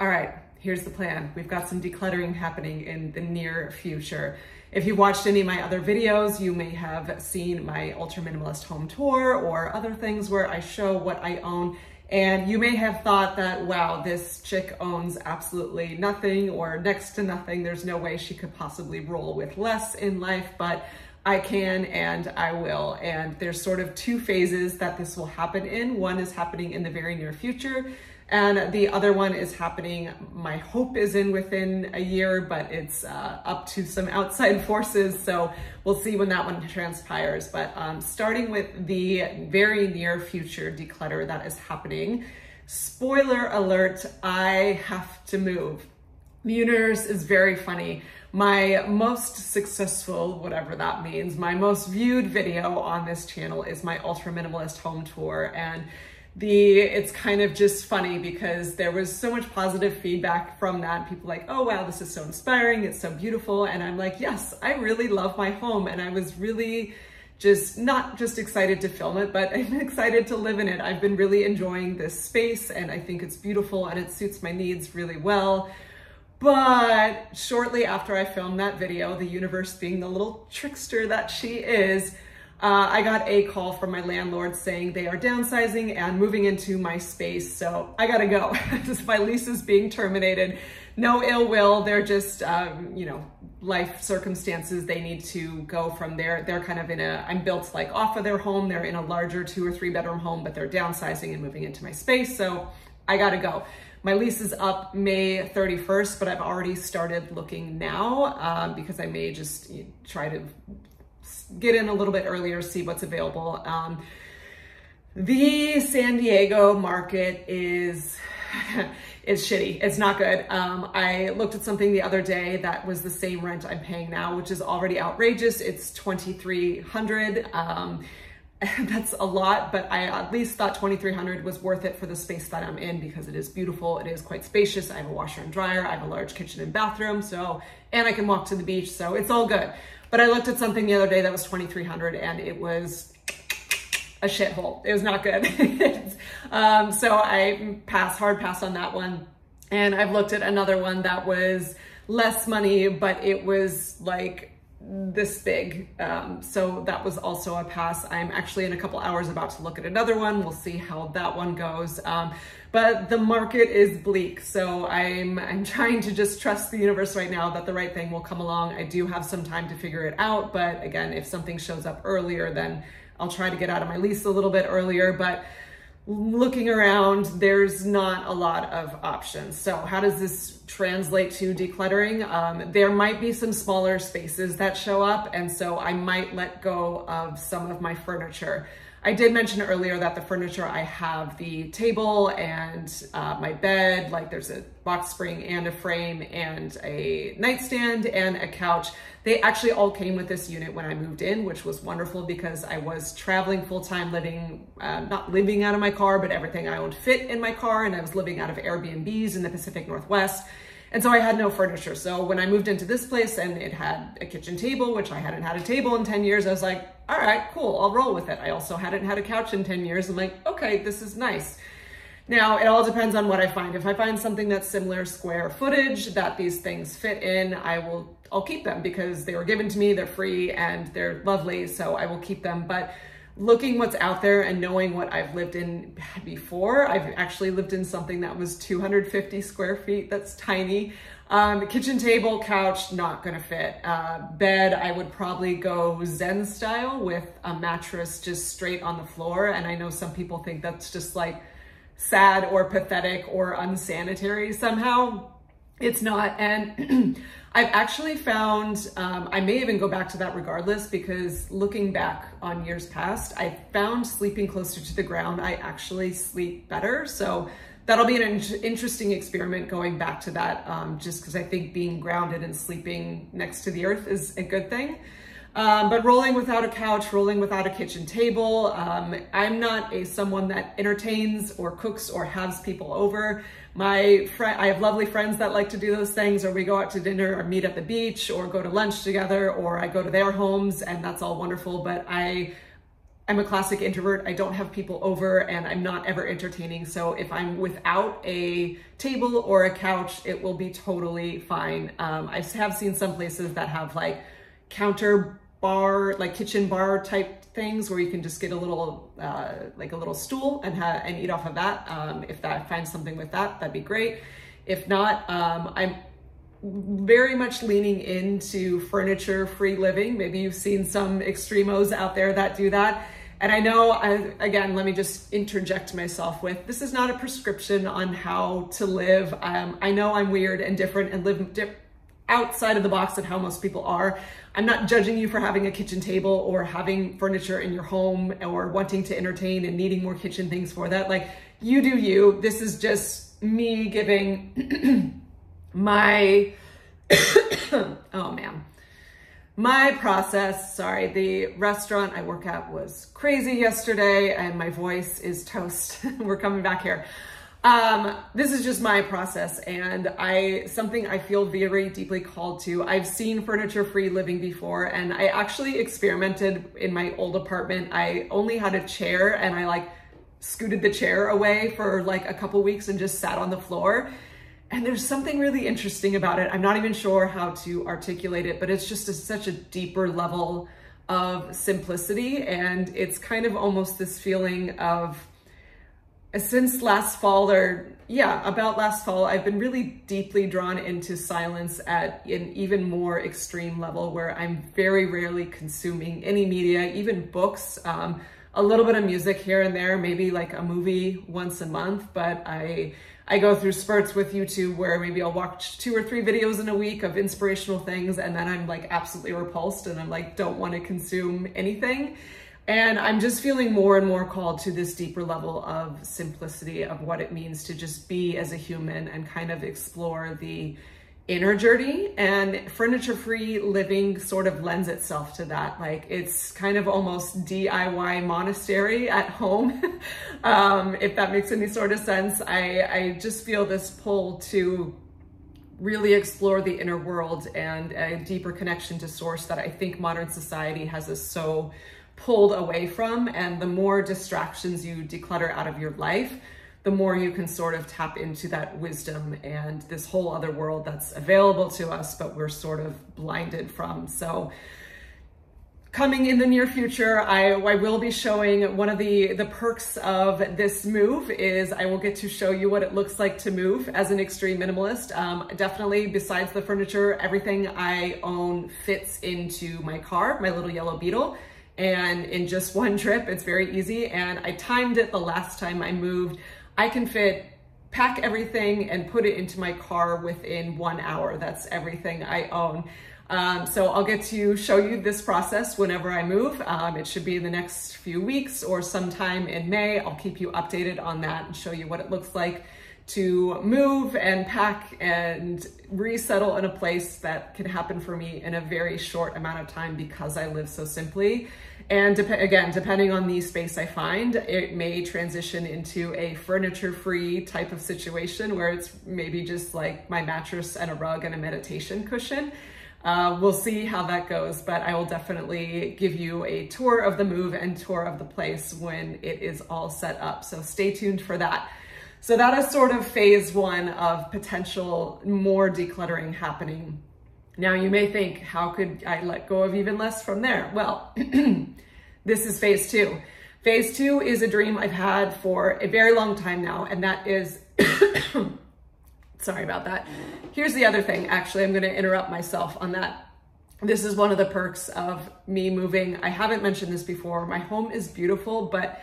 All right, here's the plan. We've got some decluttering happening in the near future. If you watched any of my other videos, you may have seen my ultra minimalist home tour or other things where I show what I own. And you may have thought that, wow, this chick owns absolutely nothing or next to nothing. There's no way she could possibly roll with less in life, but I can and I will. And there's sort of two phases that this will happen in. One is happening in the very near future, and the other one is happening, my hope is in within a year, but it's up to some outside forces. So we'll see when that one transpires. But starting with the very near future declutter that is happening, spoiler alert, I have to move. The universe is very funny. My most successful, whatever that means, my most viewed video on this channel is my ultra minimalist home tour. And it's kind of just funny because there was so much positive feedback from that. People like, oh wow, this is so inspiring, it's so beautiful. And I'm like, yes, I really love my home. And I was really just not just excited to film it, but I'm excited to live in it. I've been really enjoying this space and I think it's beautiful and it suits my needs really well. But shortly after I filmed that video, the universe being the little trickster that she is, I got a call from my landlord saying they are downsizing and moving into my space. So I gotta go. My lease is being terminated. No ill will. They're just, life circumstances. They need to go from there. They're kind of I'm built like off of their home. They're in a larger 2 or 3 bedroom home, but they're downsizing and moving into my space. So I gotta go. My lease is up May 31st, but I've already started looking now because I may just try to get in a little bit earlier, see what's available. The San Diego market is shitty. It's not good. I looked at something the other day that was the same rent I'm paying now, which is already outrageous. It's $2,300. That's a lot, but I at least thought $2,300 was worth it for the space that I'm in because it is beautiful. It is quite spacious. I have a washer and dryer. I have a large kitchen and bathroom. And I can walk to the beach. So it's all good. But I looked at something the other day that was $2,300 and it was a shithole. It was not good. So I hard pass on that one. And I've looked at another one that was less money, but it was like this big. So that was also a pass. I'm actually in a couple hours about to look at another one. We'll see how that one goes. But the market is bleak. So I'm trying to just trust the universe right now that the right thing will come along. I do have some time to figure it out. But again, if something shows up earlier, then I'll try to get out of my lease a little bit earlier. But looking around, there's not a lot of options. So how does this translate to decluttering? There might be some smaller spaces that show up, and so I might let go of some of my furniture. I did mention earlier that the furniture I have, the table and my bed, like there's a box spring and a frame and a nightstand and a couch. They actually all came with this unit when I moved in, which was wonderful because I was traveling full-time, not living out of my car, but everything I owned fit in my car, and I was living out of Airbnbs in the Pacific Northwest. And so I had no furniture. So when I moved into this place and it had a kitchen table, which I hadn't had a table in 10 years, I was like, all right, cool, I'll roll with it. I also hadn't had a couch in 10 years. I'm like, okay, this is nice. Now, it all depends on what I find. If I find something that's similar square footage that these things fit in, I'll keep them because they were given to me, they're free and they're lovely, so I will keep them. But looking what's out there and knowing what I've lived in before, I've actually lived in something that was 250 square feet. That's tiny. Kitchen table, couch, not gonna fit. Bed, I would probably go Zen style with a mattress just straight on the floor. And I know some people think that's just like sad or pathetic or unsanitary somehow. It's not. And I've actually found, I may even go back to that regardless, because looking back on years past, I found sleeping closer to the ground, I actually sleep better. So that'll be an interesting experiment going back to that, just because I think being grounded and sleeping next to the earth is a good thing. But rolling without a couch, rolling without a kitchen table. I'm not someone that entertains or cooks or has people over. I have lovely friends that like to do those things, or we go out to dinner or meet at the beach or go to lunch together, or I go to their homes, and that's all wonderful. But I'm a classic introvert. I don't have people over and I'm not ever entertaining. So if I'm without a table or a couch, it will be totally fine. I have seen some places that have like counter bar, like kitchen bar type things where you can just get a little, like a little stool and eat off of that. If I find something with that, that'd be great. If not, I'm very much leaning into furniture-free living. Maybe you've seen some extremos out there that do that. And I know, again, let me just interject myself with, this is not a prescription on how to live. I know I'm weird and different and live outside of the box of how most people are. I'm not judging you for having a kitchen table or having furniture in your home or wanting to entertain and needing more kitchen things for that. Like, you do you. This is just me giving my, oh man, my process. Sorry, the restaurant I work at was crazy yesterday and my voice is toast. We're coming back here. This is just my process and something I feel very deeply called to. I've seen furniture-free living before and I actually experimented in my old apartment. I only had a chair and I like scooted the chair away for like a couple weeks and just sat on the floor. And there's something really interesting about it. I'm not even sure how to articulate it, but it's just such a deeper level of simplicity. And it's kind of almost this feeling of, since last fall about last fall, I've been really deeply drawn into silence at an even more extreme level where I'm very rarely consuming any media, even books, a little bit of music here and there, maybe like a movie once a month, but I go through spurts with YouTube where maybe I'll watch 2 or 3 videos in a week of inspirational things and then I'm like absolutely repulsed and I'm like, don't want to consume anything. And I'm just feeling more and more called to this deeper level of simplicity of what it means to just be as a human and kind of explore the inner journey. And furniture-free living sort of lends itself to that. Like, it's kind of almost DIY monastery at home, if that makes any sort of sense. I just feel this pull to really explore the inner world and a deeper connection to source that I think modern society has us so pulled away from. And the more distractions you declutter out of your life, the more you can sort of tap into that wisdom and this whole other world that's available to us, but we're sort of blinded from. So coming in the near future, I will be showing one of the perks of this move is I will get to show you what it looks like to move as an extreme minimalist. Definitely, besides the furniture, everything I own fits into my car, my little yellow Beetle. And in just one trip, it's very easy. And I timed it the last time I moved. I can pack everything and put it into my car within 1 hour. That's everything I own. So I'll get to show you this process whenever I move. It should be in the next few weeks or sometime in May. I'll keep you updated on that and show you what it looks like to move and pack and resettle in a place that can happen for me in a very short amount of time because I live so simply. And again, depending on the space I find, it may transition into a furniture-free type of situation where it's maybe just like my mattress and a rug and a meditation cushion. We'll see how that goes, but I will definitely give you a tour of the move and tour of the place when it is all set up. So stay tuned for that. So that is sort of phase 1 of potential more decluttering happening. Now you may think, how could I let go of even less from there? Well, this is phase 2. Phase 2 is a dream I've had for a very long time now, and that is, sorry about that. Here's the other thing, actually, I'm gonna interrupt myself on that. This is one of the perks of me moving. I haven't mentioned this before. My home is beautiful, but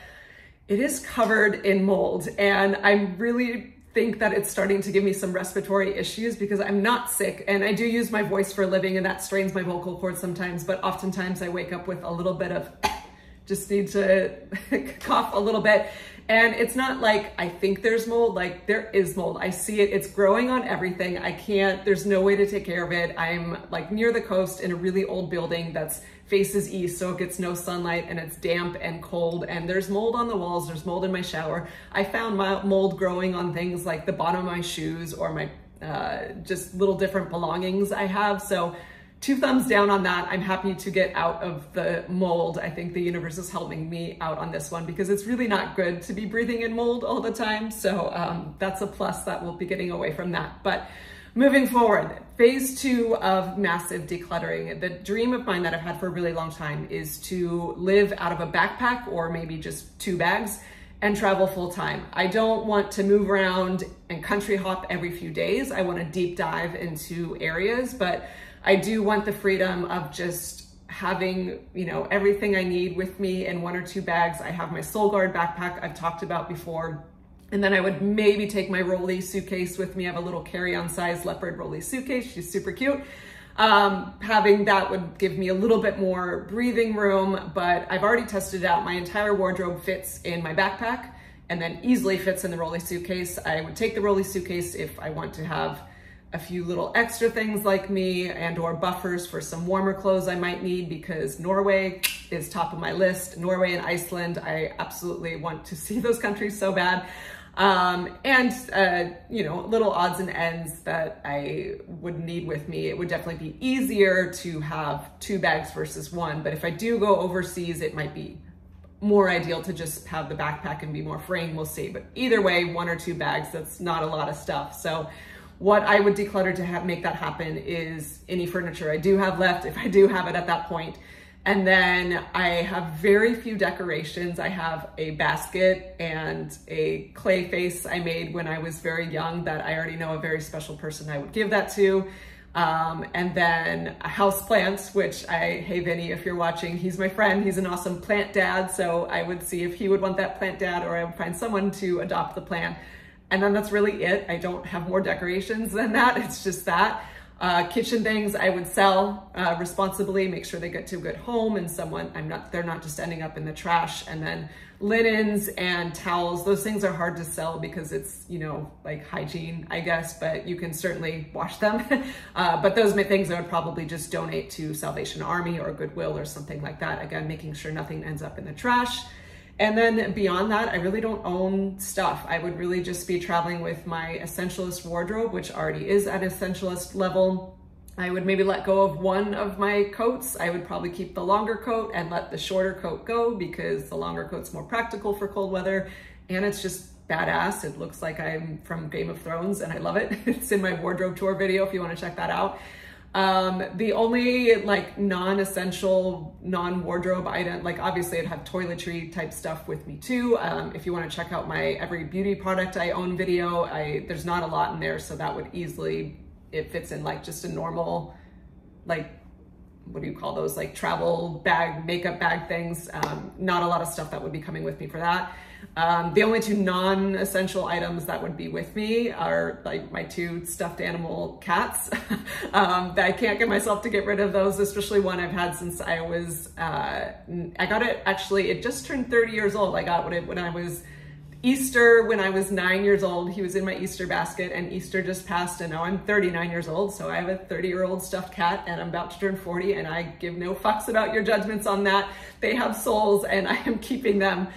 it is covered in mold, and I really think that it's starting to give me some respiratory issues because I'm not sick and I do use my voice for a living and that strains my vocal cords sometimes, but oftentimes I wake up with a little bit of just need to cough a little bit. And it's not like I think there's mold, like there is mold. I see it, it's growing on everything. There's no way to take care of it. I'm like near the coast in a really old building that's faces east, so it gets no sunlight and it's damp and cold and there's mold on the walls, there's mold in my shower. I found mold growing on things like the bottom of my shoes or my just little different belongings I have. So 2 thumbs down on that. I'm happy to get out of the mold. I think the universe is helping me out on this one because it's really not good to be breathing in mold all the time. So that's a plus that we'll be getting away from that. But moving forward, phase 2 of massive decluttering. The dream of mine that I've had for a really long time is to live out of a backpack or maybe just 2 bags and travel full time. I don't want to move around and country hop every few days. I want to deep dive into areas, but I do want the freedom of just having, you know, everything I need with me in 1 or 2 bags. I have my Soul Guard backpack I've talked about before. And then I would maybe take my Rolly suitcase with me. I have a little carry-on size leopard Rolly suitcase. She's super cute. Having that would give me a little bit more breathing room, but I've already tested it out. My entire wardrobe fits in my backpack and then easily fits in the Rolly suitcase. I would take the Rolly suitcase if I want to have a few little extra things like me and or buffers for some warmer clothes I might need, because Norway is top of my list. Norway and Iceland, I absolutely want to see those countries so bad. You know, little odds and ends that I would need with me. It would definitely be easier to have 2 bags versus 1, but if I do go overseas, it might be more ideal to just have the backpack and be more freeing, we'll see. But either way, 1 or 2 bags, that's not a lot of stuff. So what I would declutter to make that happen is any furniture I do have left, if I do have it at that point. And then I have very few decorations. I have a basket and a clay face I made when I was very young that I already know a very special person I would give that to. And then house plants, which hey Vinny, if you're watching, he's my friend. He's an awesome plant dad. So I would see if he would want that plant dad, or I would find someone to adopt the plant. And then that's really it. I don't have more decorations than that. It's just that. Kitchen things I would sell responsibly, make sure they get to a good home and they're not just ending up in the trash. And then linens and towels, those things are hard to sell because it's, you know, like hygiene, I guess, but you can certainly wash them. But those things I would probably just donate to Salvation Army or Goodwill or something like that. Again, making sure nothing ends up in the trash. And then beyond that, I really don't own stuff. I would really just be traveling with my essentialist wardrobe, which already is at essentialist level. I would maybe let go of 1 of my coats. I would probably keep the longer coat and let the shorter coat go because the longer coat's more practical for cold weather. And it's just badass. It looks like I'm from Game of Thrones and I love it. It's in my wardrobe tour video if you want to check that out. The only like non-essential, non-wardrobe item, like obviously I'd have toiletry type stuff with me too. If you want to check out my every beauty product I own video, there's not a lot in there. So that would easily, it fits in like just a normal, like, what do you call those? Like travel bag, makeup bag things. Not a lot of stuff that would be coming with me for that. The only 2 non-essential items that would be with me are like my 2 stuffed animal cats. That I can't get myself to get rid of those, especially one I've had since I was, I got it, actually, it just turned 30 years old. I got it when I was Easter, when I was 9 years old. He was in my Easter basket and Easter just passed and now I'm 39 years old. So I have a 30-year-old stuffed cat and I'm about to turn 40 and I give no fucks about your judgments on that. They have souls and I am keeping them.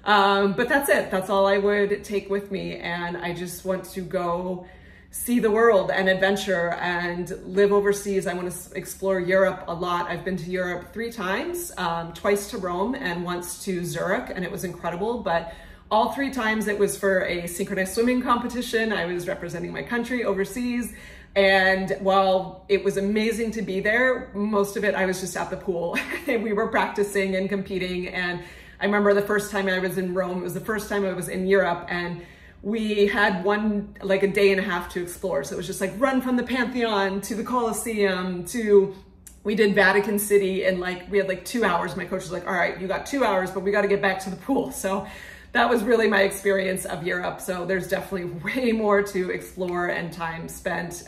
But that's it. That's all I would take with me. And I just want to go see the world and adventure and live overseas. I want to explore Europe a lot. I've been to Europe 3 times, twice to Rome and once to Zurich, and it was incredible. But all 3 times it was for a synchronized swimming competition. I was representing my country overseas. And while it was amazing to be there, most of it I was just at the pool. We were practicing and competing. And I remember the first time I was in Rome, it was the first time I was in Europe, and we had like a day and a half to explore. So it was just like run from the Pantheon to the Colosseum we did Vatican City, and like we had like 2 hours. My coach was like, all right, you got 2 hours, but we got to get back to the pool. So that was really my experience of Europe. So there's definitely way more to explore and time spent.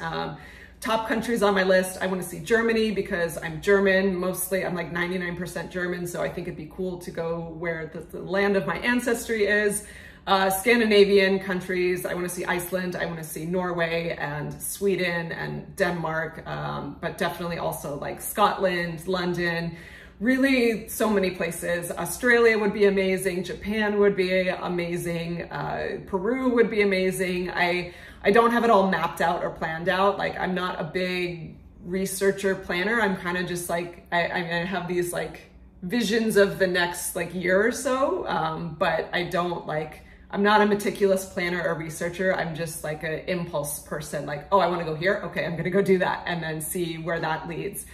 Top countries on my list, I want to see Germany because I'm German, mostly I'm like 99% German, so I think it'd be cool to go where the land of my ancestry is. Scandinavian countries, I want to see Iceland, I want to see Norway and Sweden and Denmark, but definitely also like Scotland, London, really so many places. Australia would be amazing, Japan would be amazing, Peru would be amazing. I don't have it all mapped out or planned out. Like I'm not a big researcher planner. I'm kind of just like, I have these like visions of the next like year or so, but I don't like, I'm not a meticulous planner or researcher. I'm just like an impulse person, like, oh, I want to go here. Okay, I'm going to go do that and then see where that leads.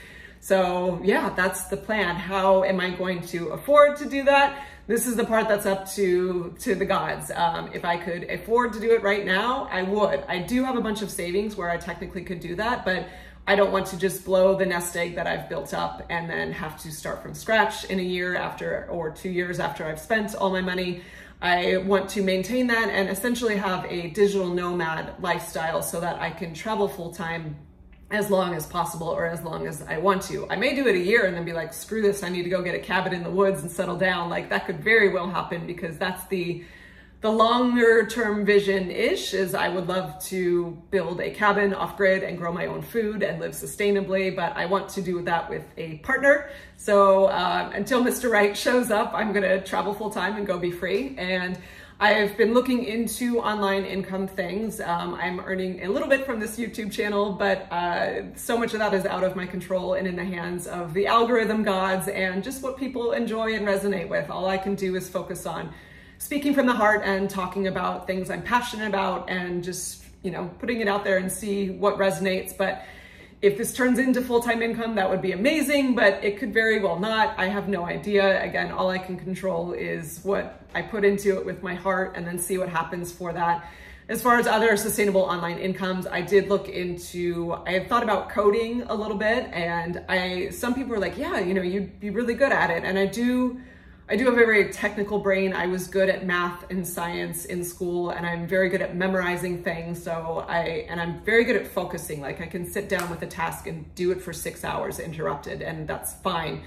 So yeah, that's the plan. How am I going to afford to do that? This is the part that's up to the gods. If I could afford to do it right now, I would. I do have a bunch of savings where I technically could do that, but I don't want to just blow the nest egg that I've built up and then have to start from scratch in a year after or 2 years after I've spent all my money. I want to maintain that and essentially have a digital nomad lifestyle so that I can travel full time as long as possible or as long as I want to. I may do it a year and then be like, screw this, I need to go get a cabin in the woods and settle down. Like that could very well happen, because that's the longer term vision-ish, is I would love to build a cabin off grid and grow my own food and live sustainably, but I want to do that with a partner. So until Mr. Right shows up, I'm gonna travel full time and go be free. And I've been looking into online income things. I'm earning a little bit from this YouTube channel, but so much of that is out of my control and in the hands of the algorithm gods and just what people enjoy and resonate with. All I can do is focus on speaking from the heart and talking about things I'm passionate about and just, you know, putting it out there and see what resonates. But if this turns into full-time income, that would be amazing, but it could very well not. I have no idea. Again, all I can control is what I put into it with my heart and then see what happens for that. As far as other sustainable online incomes, I did look into, I had thought about coding a little bit, and some people were like, yeah, you know, you'd be really good at it. And I do have a very technical brain. I was good at math and science in school, and I'm very good at memorizing things. So I'm very good at focusing. Like I can sit down with a task and do it for 6 hours interrupted, and that's fine.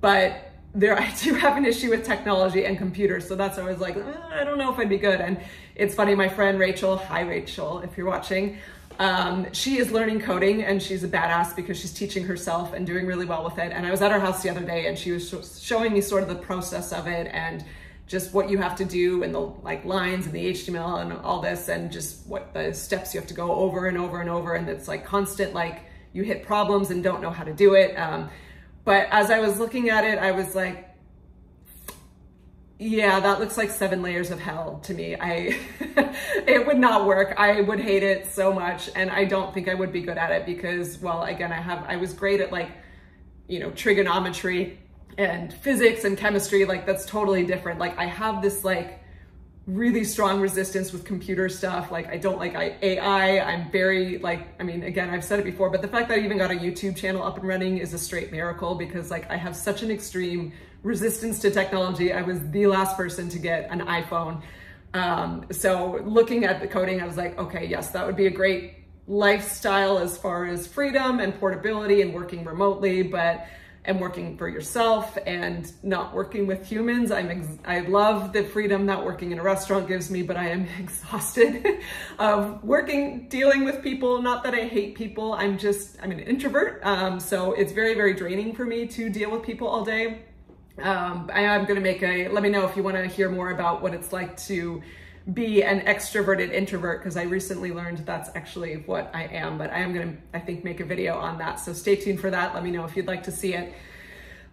But I do have an issue with technology and computers. So that's always like, I don't know if I'd be good. And it's funny, my friend Rachel, hi Rachel, if you're watching, she is learning coding and she's a badass because she's teaching herself and doing really well with it. And I was at her house the other day and she was showing me sort of the process of it and just what you have to do and the like lines and the HTML and all this and just what the steps you have to go over and over and over. And it's like constant, like you hit problems and don't know how to do it. But as I was looking at it, I was like, yeah, that looks like 7 layers of hell to me. It would not work. I would hate it so much. And I don't think I would be good at it because, well, again, I was great at like, you know, trigonometry and physics and chemistry. Like that's totally different. Like I have this like really strong resistance with computer stuff. Like I don't like AI. I'm very like, I mean, again, I've said it before, but the fact that I even got a YouTube channel up and running is a straight miracle because like I have such an extreme resistance to technology. I was the last person to get an iPhone. So looking at the coding, I was like, okay, yes, that would be a great lifestyle as far as freedom and portability and working remotely, and working for yourself and not working with humans. I love the freedom that working in a restaurant gives me, but I am exhausted of dealing with people. Not that I hate people, I'm an introvert. So it's very, very draining for me to deal with people all day. I am gonna let me know if you wanna hear more about what it's like to be an extroverted introvert, because I recently learned that's actually what I am, but I am gonna, I think, make a video on that. So stay tuned for that. Let me know if you'd like to see it.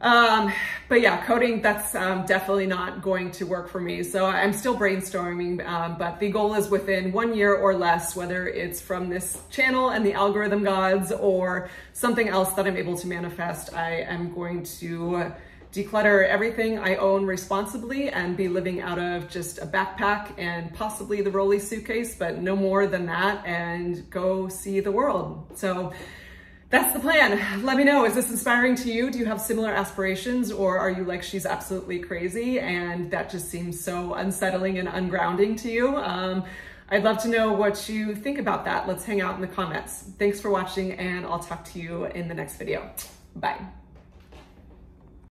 But yeah, coding, that's definitely not going to work for me. So I'm still brainstorming, but the goal is within 1 year or less, whether it's from this channel and the algorithm gods or something else that I'm able to manifest, I am going to declutter everything I own responsibly and be living out of just a backpack and possibly the Rolly suitcase, but no more than that, and go see the world. So that's the plan. Let me know, is this inspiring to you? Do you have similar aspirations, or are you like, she's absolutely crazy and that just seems so unsettling and ungrounding to you? I'd love to know what you think about that. Let's hang out in the comments. Thanks for watching, and I'll talk to you in the next video. Bye.